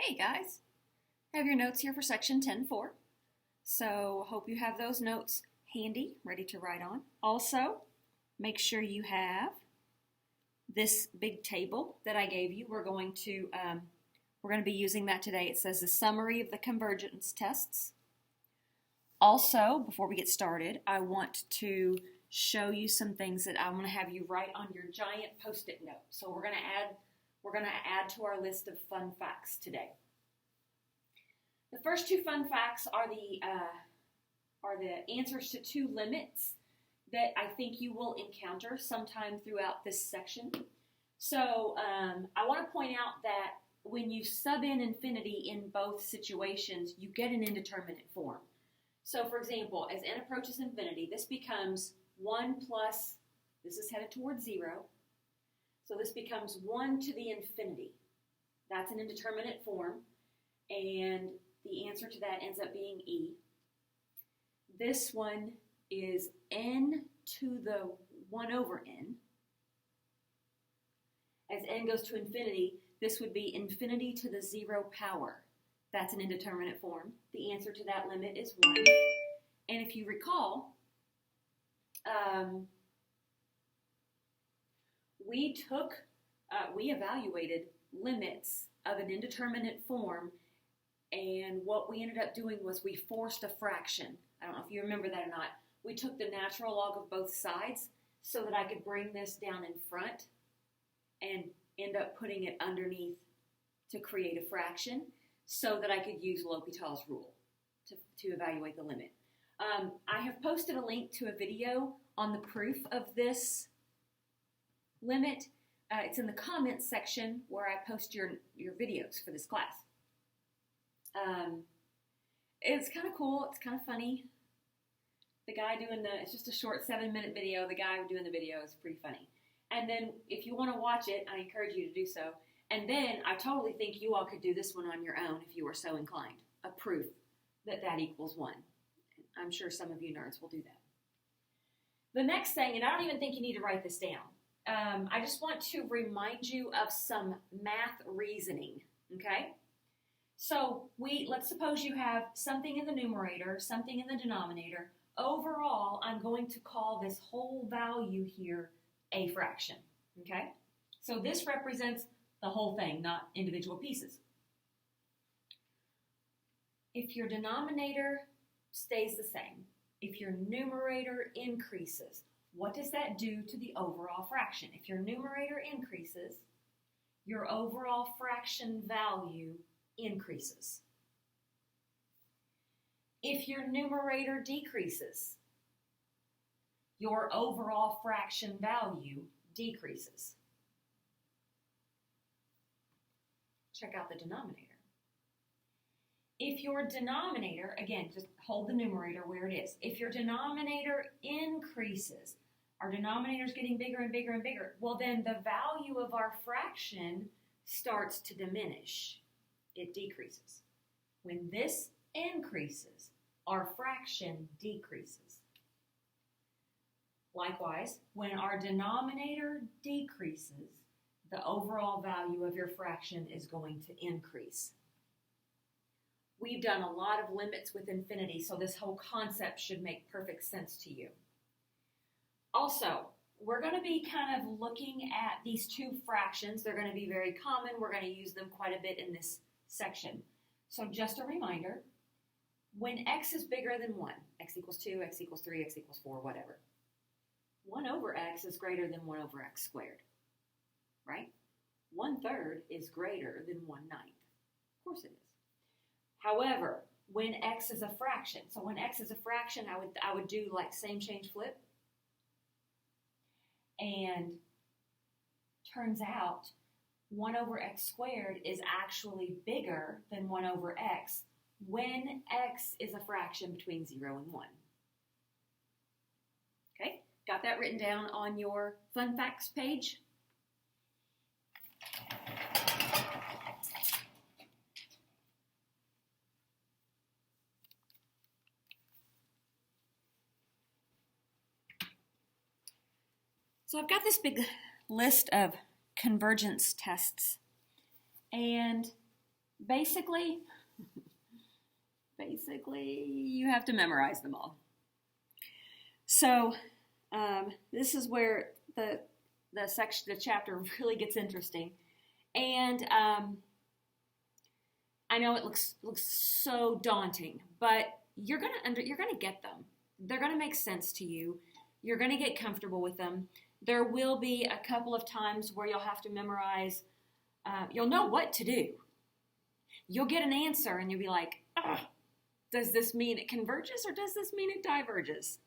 Hey guys, I have your notes here for section 10.4. So hope you have those notes handy, ready to write on. Also, make sure you have this big table that I gave you. We're going to be using that today. It says the summary of the convergence tests. Also, before we get started, I want to show you some things that I want to have you write on your giant Post-it note. So we're going to add to our list of fun facts today. The first two fun facts are the answers to two limits that I think you will encounter sometime throughout this section. So I want to point out that when you sub in infinity in both situations, you get an indeterminate form. So for example, as n approaches infinity, this becomes 1 plus, this is headed towards 0. So this becomes 1 to the infinity. That's an indeterminate form, and the answer to that ends up being e. This one is n to the 1 over n. As n goes to infinity, this would be infinity to the 0 power. That's an indeterminate form. The answer to that limit is 1. And if you recall, we evaluated limits of an indeterminate form, and what we ended up doing was we forced a fraction. I don't know if you remember that or not. We took the natural log of both sides so that I could bring this down in front and end up putting it underneath to create a fraction so that I could use L'Hopital's rule to evaluate the limit. I have posted a link to a video on the proof of this limit. It's in the comments section where I post your videos for this class. It's kind of cool. It's kind of funny. The guy it's just a short 7-minute video. The guy doing the video is pretty funny. And then if you want to watch it, I encourage you to do so. And then I totally think you all could do this one on your own if you were so inclined. A proof that equals 1. I'm sure some of you nerds will do that. The next thing, and I don't even think you need to write this down. I just want to remind you of some math reasoning, okay? So let's suppose you have something in the numerator, something in the denominator. Overall, I'm going to call this whole value here a fraction, okay? So this represents the whole thing, not individual pieces. If your denominator stays the same, if your numerator increases, what does that do to the overall fraction? If your numerator increases, your overall fraction value increases. If your numerator decreases, your overall fraction value decreases. Check out the denominator. If your denominator, again, just hold the numerator where it is. If your denominator increases, our denominator is getting bigger and bigger and bigger, well then the value of our fraction starts to diminish. It decreases. When this increases, our fraction decreases. Likewise, when our denominator decreases, the overall value of your fraction is going to increase. We've done a lot of limits with infinity, so this whole concept should make perfect sense to you. Also, we're going to be kind of looking at these two fractions. They're going to be very common. We're going to use them quite a bit in this section. So just a reminder, when x is bigger than 1, x equals 2, x equals 3, x equals 4, whatever, 1 over x is greater than 1 over x squared, right? 1/3 is greater than 1/9. Of course it is. However, when x is a fraction, so when x is a fraction, I would do like same change flip. And turns out 1 over x squared is actually bigger than 1 over x when x is a fraction between 0 and 1. Okay, got that written down on your fun facts page? So I've got this big list of convergence tests, and basically, you have to memorize them all. So this is where the chapter really gets interesting, and I know it looks so daunting, but you're gonna get them. They're gonna make sense to you. You're gonna get comfortable with them. There will be a couple of times where you'll have to memorize. You'll know what to do. You'll get an answer and you'll be like, does this mean it converges or does this mean it diverges?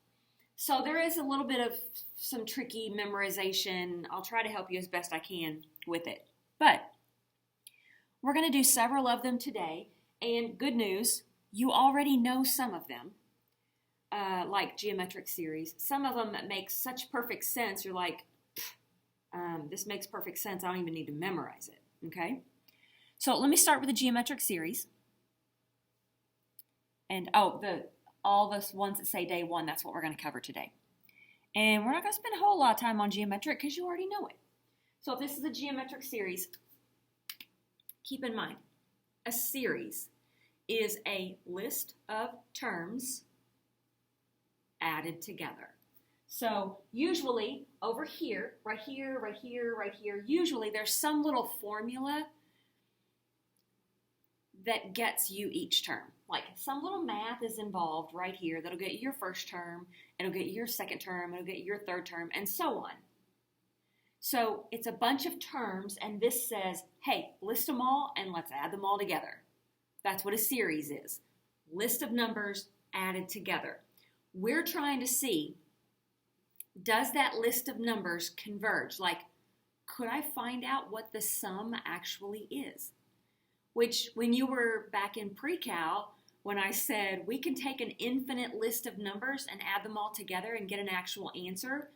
So there is a little bit of some tricky memorization. I'll try to help you as best I can with it. But we're going to do several of them today. And good news, you already know some of them, like geometric series. Some of them make such perfect sense, you're like, this makes perfect sense. I don't even need to memorize it, okay? So let me start with the geometric series. And all those ones that say day one, that's what we're going to cover today. And we're not going to spend a whole lot of time on geometric because you already know it. So if this is a geometric series, keep in mind, a series is a list of terms added together. So usually over here, right here, right here, right here, usually there's some little formula that gets you each term. Like some little math is involved right here that'll get you your first term, it'll get you your second term, it'll get you your third term, and so on. So it's a bunch of terms, and this says, hey, list them all and let's add them all together. That's what a series is. List of numbers added together. We're trying to see, does that list of numbers converge? Like, could I find out what the sum actually is? Which, when you were back in pre-cal, when I said we can take an infinite list of numbers and add them all together and get an actual answer,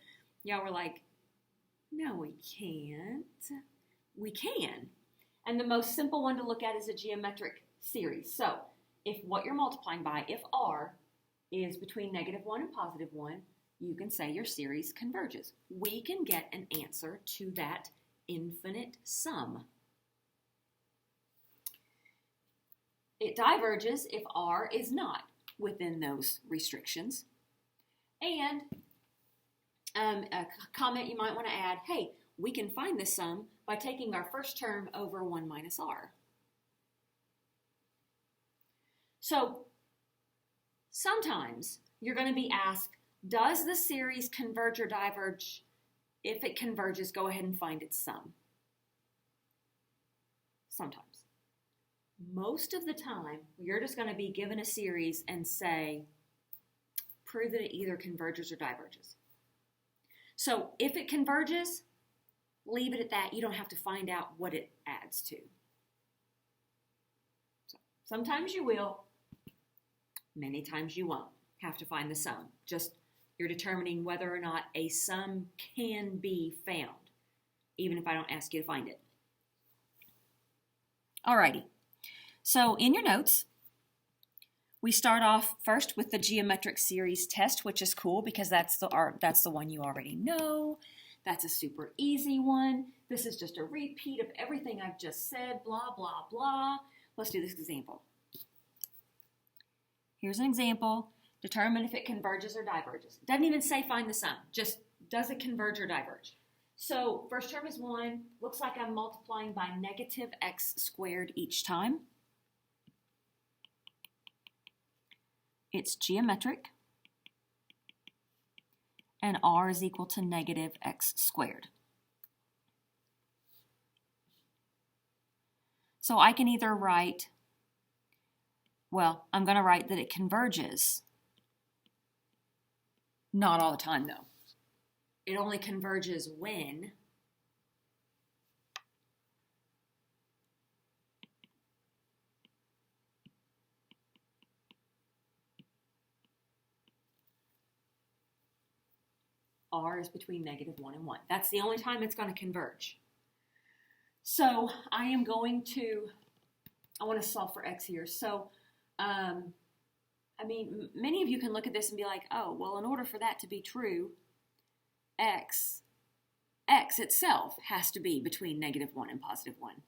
y'all were like, no, we can't. We can. And the most simple one to look at is a geometric series. So, if what you're multiplying by, if r is between -1 and +1, you can say your series converges. We can get an answer to that infinite sum. It diverges if r is not within those restrictions. And a comment you might want to add, hey, we can find this sum by taking our first term over 1 minus r. So sometimes you're going to be asked, does the series converge or diverge? If it converges, go ahead and find its sum. Sometimes. Most of the time, you're just going to be given a series and say, prove that it either converges or diverges. So if it converges, leave it at that. You don't have to find out what it adds to. So sometimes you will, many times you won't have to find the sum. Just you're determining whether or not a sum can be found, even if I don't ask you to find it. Alrighty. So in your notes, we start off first with the geometric series test, which is cool because that's the one you already know. That's a super easy one. This is just a repeat of everything I've just said, blah, blah, blah. Let's do this example. Here's an example. Determine if it converges or diverges. Doesn't even say find the sum. Just does it converge or diverge? So first term is 1. Looks like I'm multiplying by -x² each time. It's geometric. And r is equal to -x². So I can either write, well, I'm going to write that it converges. Not all the time, though. It only converges when r is between -1 and 1. That's the only time it's going to converge. So I want to solve for x here. So, many of you can look at this and be like, oh, well, in order for that to be true, x itself has to be between -1 and +1.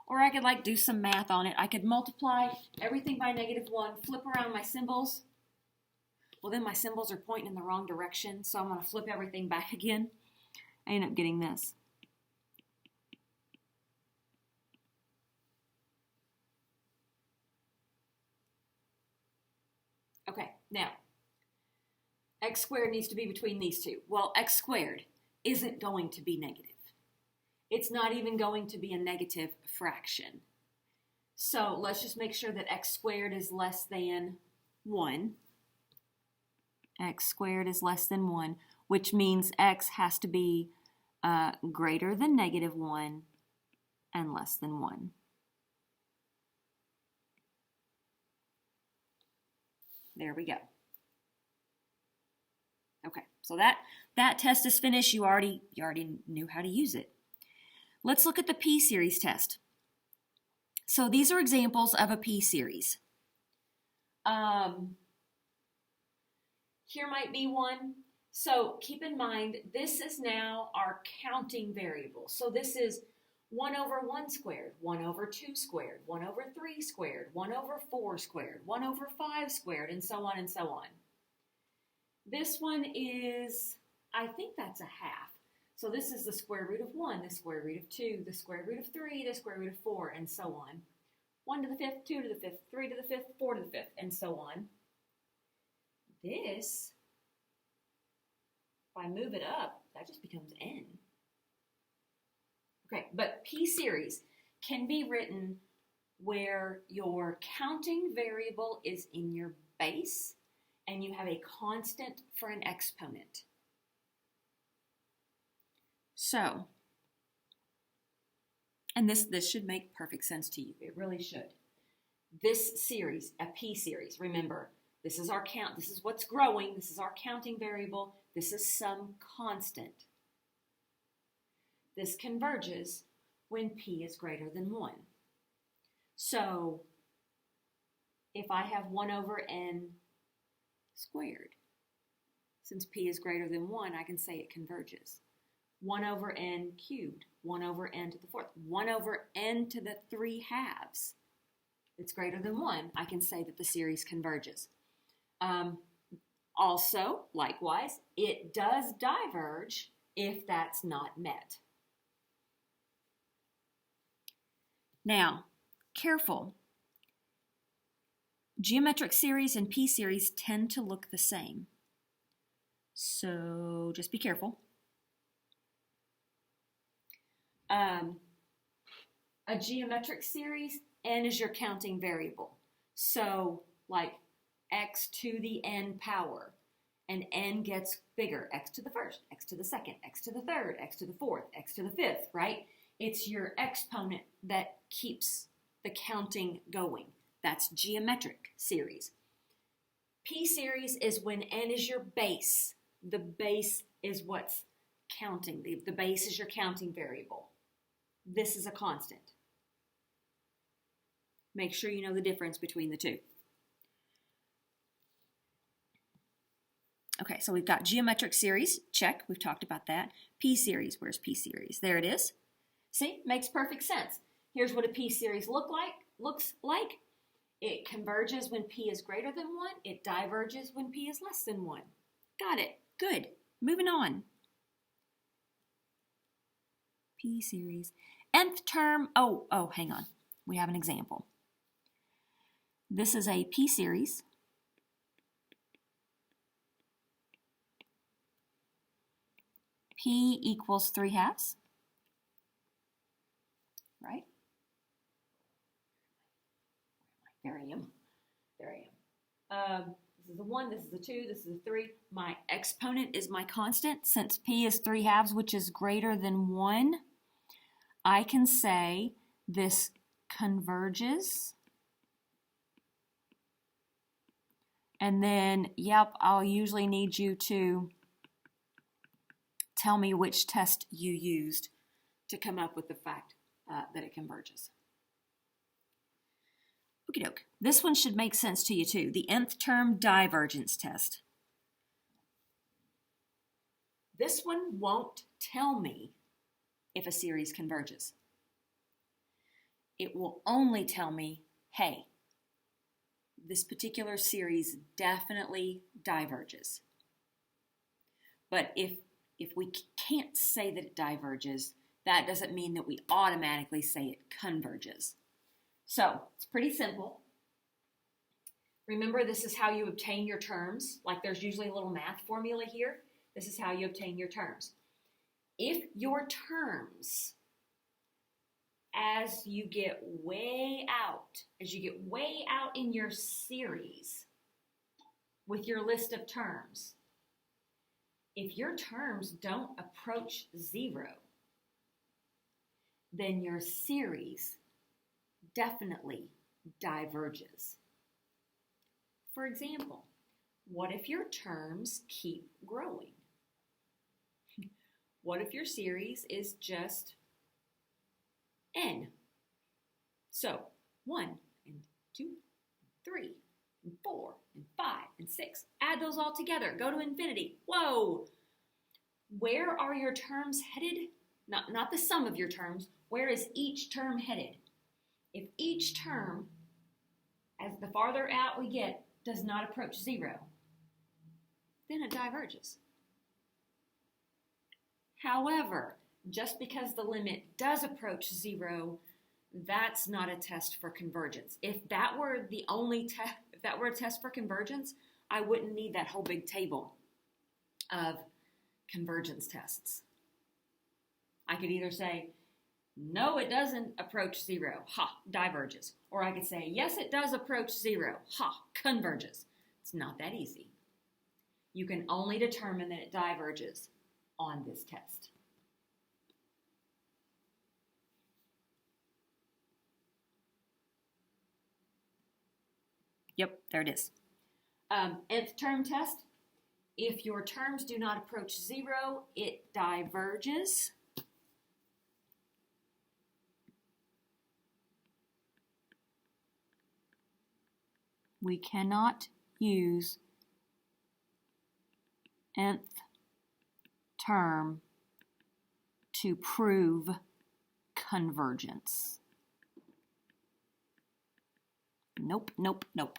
Or I could like do some math on it. I could multiply everything by -1, flip around my symbols. Well, then my symbols are pointing in the wrong direction, so I'm going to flip everything back again. I end up getting this. Okay, now, x squared needs to be between these two. Well, x squared isn't going to be negative. It's not even going to be a negative fraction. So let's just make sure that x squared is less than 1. X squared is less than 1, which means x has to be greater than -1 and less than 1. There we go. Okay, so that test is finished. You already knew how to use it. Let's look at the p-series test. So these are examples of a p-series. Here might be one. So keep in mind, this is now our counting variable. So this is 1 over 1 squared, 1 over 2 squared, 1 over 3 squared, 1 over 4 squared, 1 over 5 squared, and so on and so on. This one is, I think that's a half. So this is the square root of 1, the square root of 2, the square root of 3, the square root of 4, and so on. 1 to the 5th, 2 to the 5th, 3 to the 5th, 4 to the 5th, and so on. This, if I move it up, that just becomes n. Okay, but p-series can be written where your counting variable is in your base and you have a constant for an exponent. So, and this should make perfect sense to you. It really should. This series, a p-series, remember, this is our count. This is what's growing. This is our counting variable. This is some constant. This converges when p is greater than 1. So, if I have 1 over n squared, since p is greater than 1, I can say it converges. 1 over n cubed, 1 over n to the 4th, 1 over n to the 3 halves. It's greater than 1. I can say that the series converges. Also, likewise, it does diverge if that's not met. Now, careful. Geometric series and p-series tend to look the same. So just be careful. A geometric series, n is your counting variable. So like x to the n power, and n gets bigger, x to the first, x to the second, x to the third, x to the fourth, x to the fifth, right? It's your exponent that keeps the counting going. That's geometric series. P-series is when n is your base. The base is what's counting. The base is your counting variable. This is a constant. Make sure you know the difference between the two. Okay, so we've got geometric series, check, we've talked about that. P-series, where's P-series? There it is. See, makes perfect sense. Here's what a P-series looks like. It converges when P is greater than 1. It diverges when P is less than 1. Got it. Good. Moving on. P-series. Nth term, hang on. We have an example. This is a P-series. P equals 3 halves, right? There I am. This is a 1, this is a 2, this is a 3. My exponent is my constant. Since P is 3 halves, which is greater than 1, I can say this converges. And then, yep, I'll usually need you to tell me which test you used to come up with the fact that it converges. Okie doke. This one should make sense to you too. The nth term divergence test. This one won't tell me if a series converges. it will only tell me, hey, this particular series definitely diverges. But if we can't say that it diverges, that doesn't mean that we automatically say it converges. So it's pretty simple. Remember, this is how you obtain your terms. Like there's usually a little math formula here. This is how you obtain your terms. If your terms, as you get way out in your series with your list of terms, if your terms don't approach 0, then your series definitely diverges. For example, what if your terms keep growing? What if your series is just n? So 1 and 2 and 3 and 4 and 5 and 6. Add those all together. Go to infinity. Whoa! Where are your terms headed? Not the sum of your terms. Where is each term headed? If each term, as the farther out we get, does not approach 0, then it diverges. However, just because the limit does approach 0, that's not a test for convergence. If that were the only test, if that were a test for convergence, I wouldn't need that whole big table of convergence tests. I could either say, no, it doesn't approach 0, ha, diverges. Or I could say, yes, it does approach 0, ha, converges. It's not that easy. You can only determine that it diverges on this test. Yep, there it is. Nth term test. If your terms do not approach 0, it diverges. We cannot use nth term to prove convergence. Nope, nope, nope.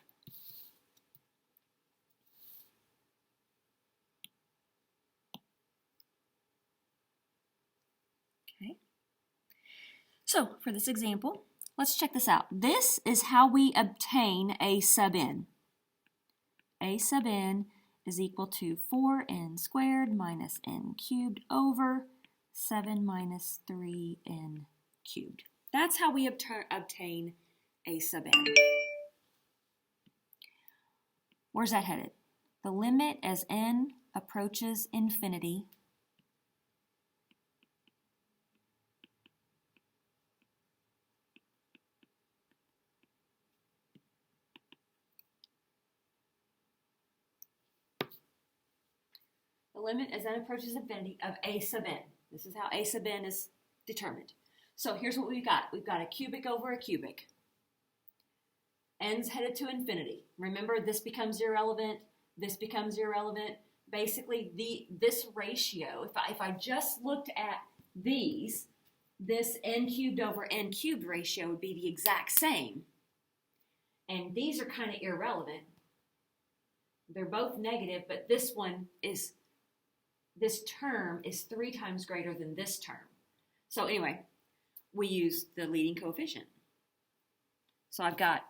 Okay. So for this example, let's check this out. This is how we obtain a sub n. A sub n is equal to 4n squared minus n cubed over 7 minus 3n cubed. That's how we obtain a sub n. Where's that headed? The limit as n approaches infinity limit as n approaches infinity of a sub n. This is how a sub n is determined. So here's what we've got. We've got a cubic over a cubic. N's headed to infinity. Remember, this becomes irrelevant. This becomes irrelevant. Basically, this ratio, if I just looked at these, this n cubed over n cubed ratio would be the exact same. And these are kind of irrelevant. They're both negative, but this term is 3 times greater than this term. So anyway, we use the leading coefficient. So I've got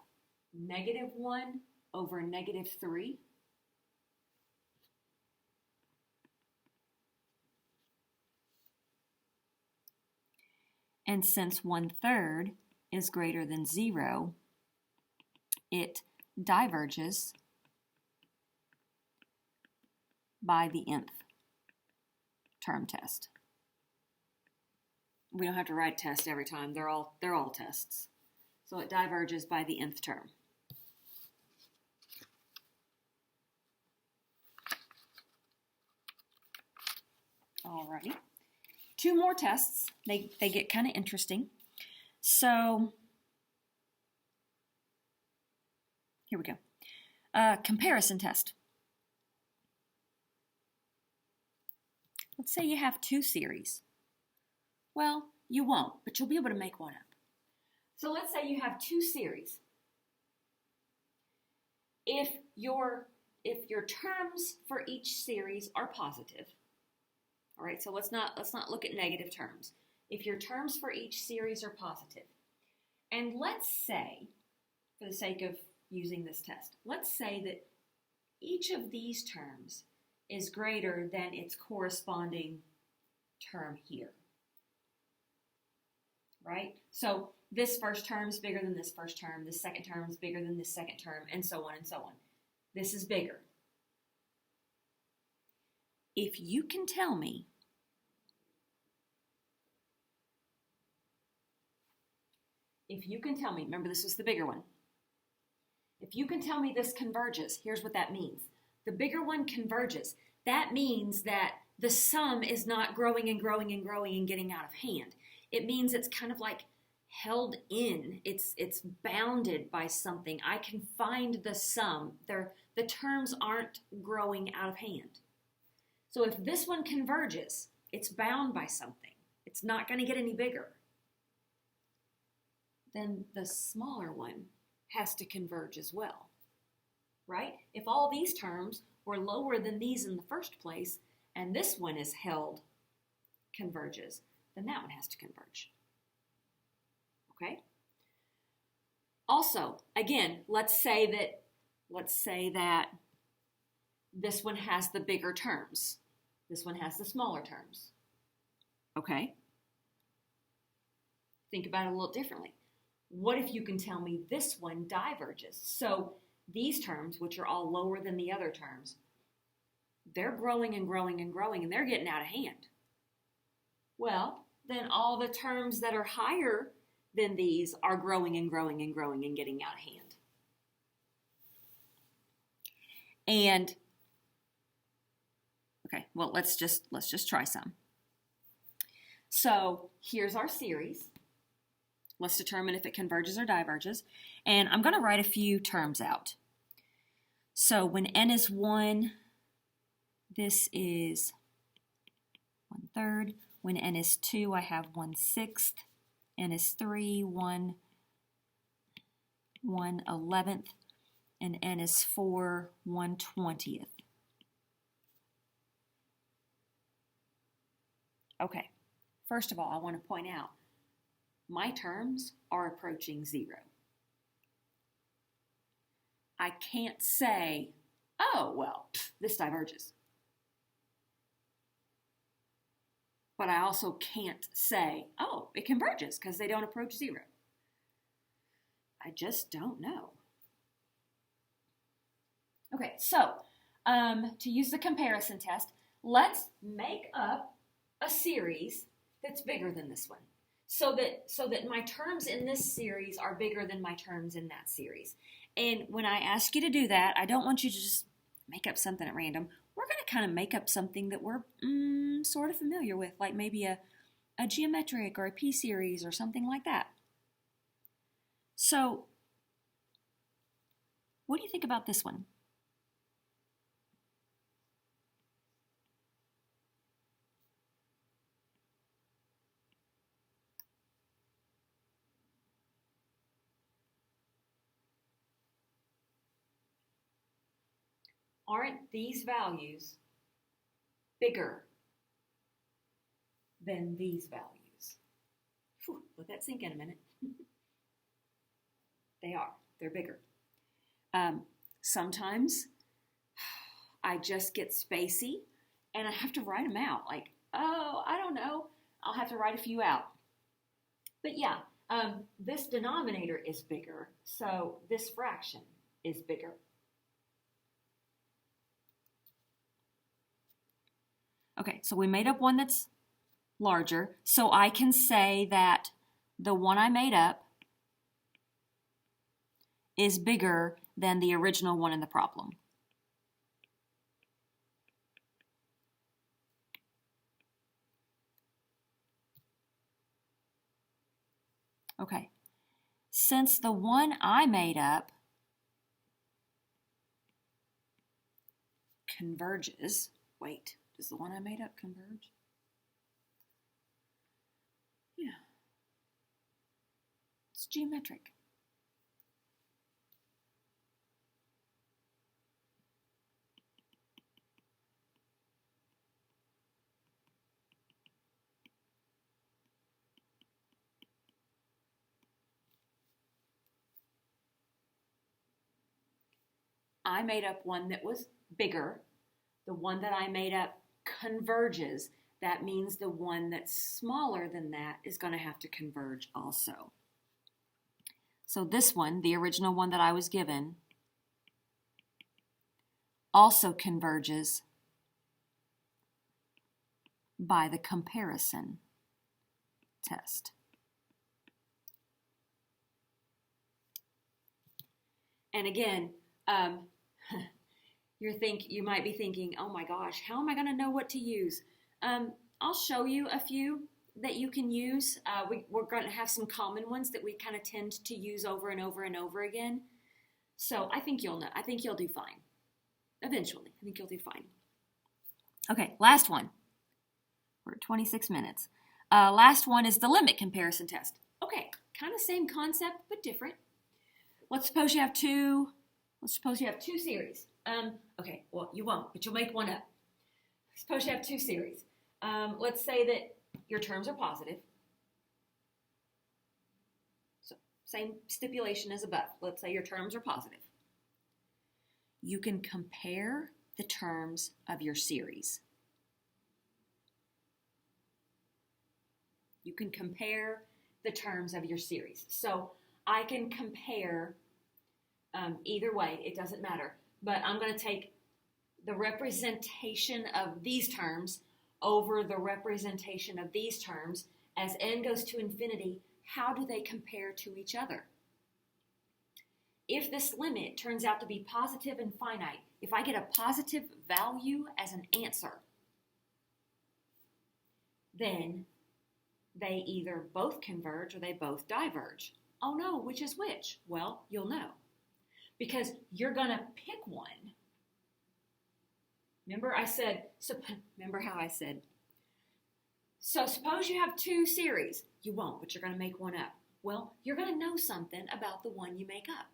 -1 over -3. And since 1/3 is greater than 0, it diverges by the nth term test. We don't have to write test every time. They're all tests. So it diverges by the nth term. Alrighty. 2 more tests. They get kind of interesting. So here we go. Comparison test. Let's say you have 2 series. Well, you won't, but you'll be able to make one up. So let's say you have two series. If your terms for each series are positive, all right, so let's not look at negative terms. If your terms for each series are positive, and let's say, for the sake of using this test, let's say that each of these terms is greater than its corresponding term here, right? So this first term is bigger than this first term, this second term is bigger than this second term, and so on and so on. This is bigger. If you can tell me remember this was the bigger one. If you can tell me this converges, here's what that means. The bigger one converges. That means that the sum is not growing and growing and growing and getting out of hand. It means it's kind of like held in. It's bounded by something. I can find the sum. The terms aren't growing out of hand. So if this one converges, it's bound by something. It's not going to get any bigger. Then the smaller one has to converge as well, right? If all these terms were lower than these in the first place, and this one is held, converges, then that one has to converge. Okay? Also, again, let's say that this one has the bigger terms. This one has the smaller terms. Okay? Think about it a little differently. What if you can tell me this one diverges? So these terms, which are all lower than the other terms, they're growing and growing and growing, and they're getting out of hand. Well, then all the terms that are higher than these are growing and growing and growing and getting out of hand. And, okay, well, let's just try some. So here's our series. Let's determine if it converges or diverges. And I'm going to write a few terms out. So when n is 1, this is 1/3. When n is 2, I have 1/6. N is 3, 1/11. And n is 4, 1/20. Okay, first of all, I want to point out my terms are approaching 0. I can't say, oh, well, this diverges. But I also can't say, oh, it converges because they don't approach 0. I just don't know. Okay, so to use the comparison test, let's make up a series that's bigger than this one. So that my terms in this series are bigger than my terms in that series. And when I ask you to do that, I don't want you to just make up something at random. We're going to kind of make up something that we're sort of familiar with, like maybe a geometric or a p-series or something like that. So what do you think about this one? Aren't these values bigger than these values? Whew, let that sink in a minute. They are. They're bigger. Sometimes I just get spacey and I have to write them out. Like, oh, I don't know. I'll have to write a few out. But yeah, this denominator is bigger, so this fraction is bigger. Okay, so we made up one that's larger, so I can say that the one I made up is bigger than the original one in the problem. Okay, since the one I made up converges, wait, does the one I made up converge? Yeah. Let's geometric. I made up one that was bigger. The one that I made up converges. That means the one that's smaller than that is going to have to converge also. So this one, the original one that I was given, also converges by the comparison test. And again, you might be thinking, oh my gosh, how am I going to know what to use? I'll show you a few that you can use. We're going to have some common ones that we kind of tend to use over and over and over again. So I think you'll know. I think you'll do fine. Eventually, I think you'll do fine. Okay, last one. We're at 26 minutes. Last one is the limit comparison test. Okay, kind of same concept, but different. Let's suppose you have two series. Okay, well, you won't, but you'll make one up. Suppose you have two series. Let's say that your terms are positive. So, same stipulation as above. Let's say your terms are positive. You can compare the terms of your series. You can compare the terms of your series. So, I can compare either way, it doesn't matter. But I'm going to take the representation of these terms over the representation of these terms. As n goes to infinity, how do they compare to each other? If this limit turns out to be positive and finite, if I get a positive value as an answer, then they either both converge or they both diverge. Oh no, which is which? Well, you'll know. Because you're going to pick one. Remember how I said, so suppose you have two series. You won't, but you're going to make one up. Well, you're going to know something about the one you make up.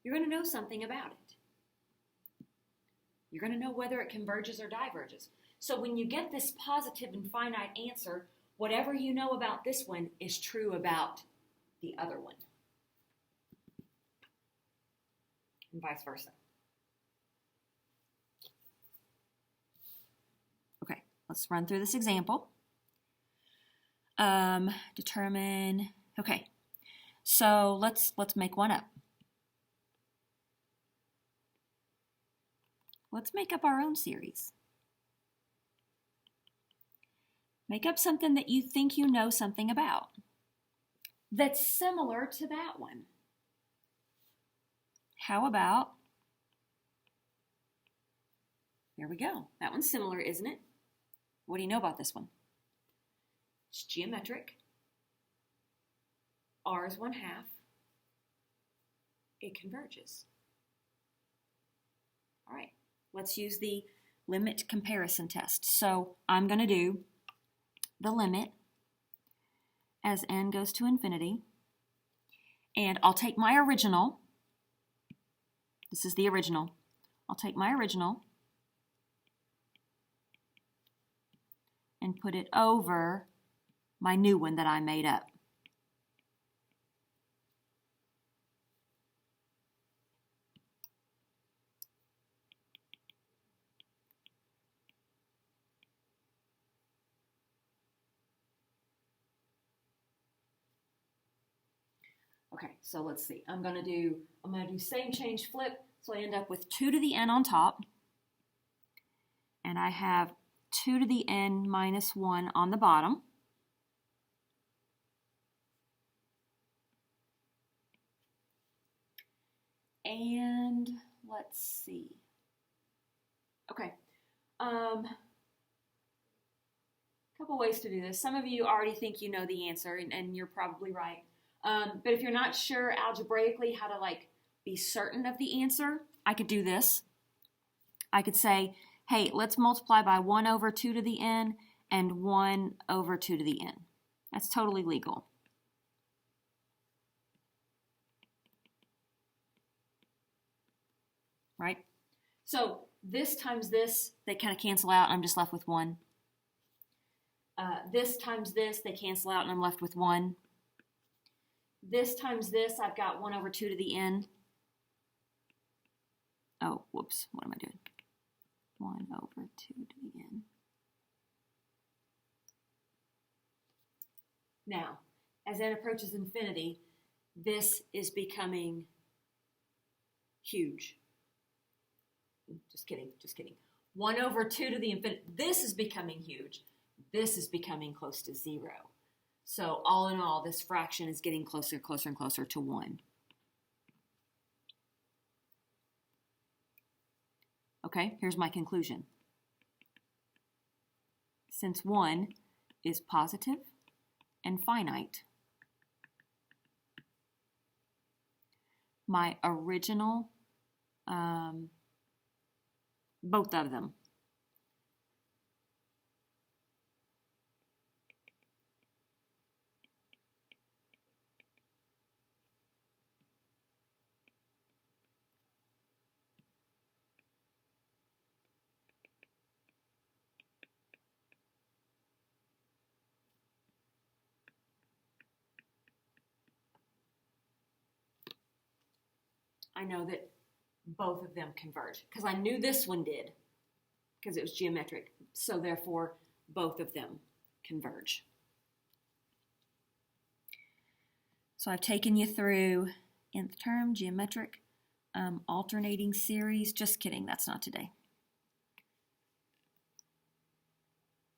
You're going to know something about it. You're going to know whether it converges or diverges. So when you get this positive and finite answer, whatever you know about this one is true about the other one. And vice versa. Okay, let's run through this example. Determine, okay, so let's make one up. Let's make up our own series. Make up something that you think you know something about that's similar to that one. How about, there we go. That one's similar, isn't it? What do you know about this one? It's geometric. R is 1/2. It converges. All right, let's use the limit comparison test. So I'm going to do the limit as n goes to infinity. And I'll take my original. This is the original. I'll take my original and put it over my new one that I made up. Okay, so let's see. I'm gonna do same change flip, so I end up with 2 to the n on top, and I have 2 to the n minus 1 on the bottom. And let's see. Okay, couple ways to do this. Some of you already think you know the answer, and you're probably right. But if you're not sure algebraically how to be certain of the answer, I could do this. I could say, hey, let's multiply by 1 over 2 to the n and 1 over 2 to the n. That's totally legal. right? So this times this, they kind of cancel out, and I'm just left with 1. This times this, they cancel out, and I'm left with 1. This times this, I've got 1 over 2 to the n. Oh, whoops, what am I doing? 1 over 2 to the n. Now, as n approaches infinity, this is becoming huge. Just kidding, just kidding. 1 over 2 to the infinity, this is becoming huge. This is becoming close to 0. So all in all, this fraction is getting closer, closer, and closer to 1. Okay, here's my conclusion. Since 1 is positive and finite, my original, both of them, I know that both of them converge because I knew this one did because it was geometric. So therefore, both of them converge. So I've taken you through nth term, geometric, alternating series. Just kidding, that's not today.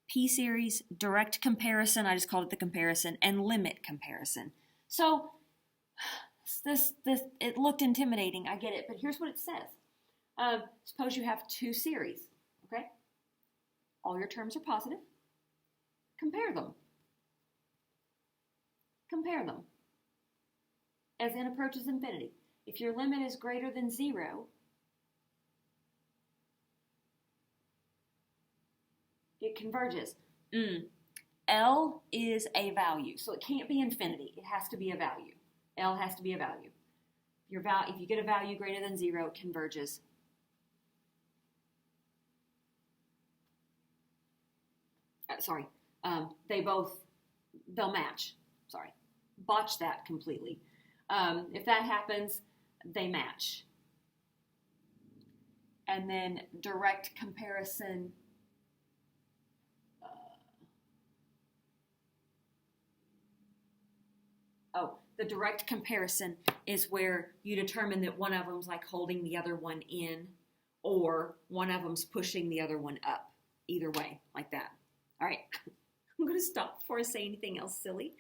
P series, direct comparison, I just called it the comparison, and limit comparison. So this it looked intimidating, I get it, but here's what it says. Suppose you have 2 series, okay? All your terms are positive. Compare them. Compare them. As n approaches infinity. If your limit is greater than 0, it converges. L is a value, so it can't be infinity. It has to be a value. L has to be a value. If you get a value greater than 0, it converges. They'll match. Sorry, botch that completely. If that happens, they match. And then direct comparison. The direct comparison is where you determine that one of them's like holding the other one in, or one of them's pushing the other one up. Either way, like that. All right, I'm going to stop before I say anything else silly.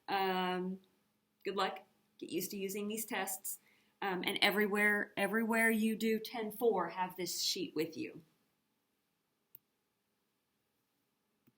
Good luck. Get used to using these tests. And everywhere you do 10-4, have this sheet with you.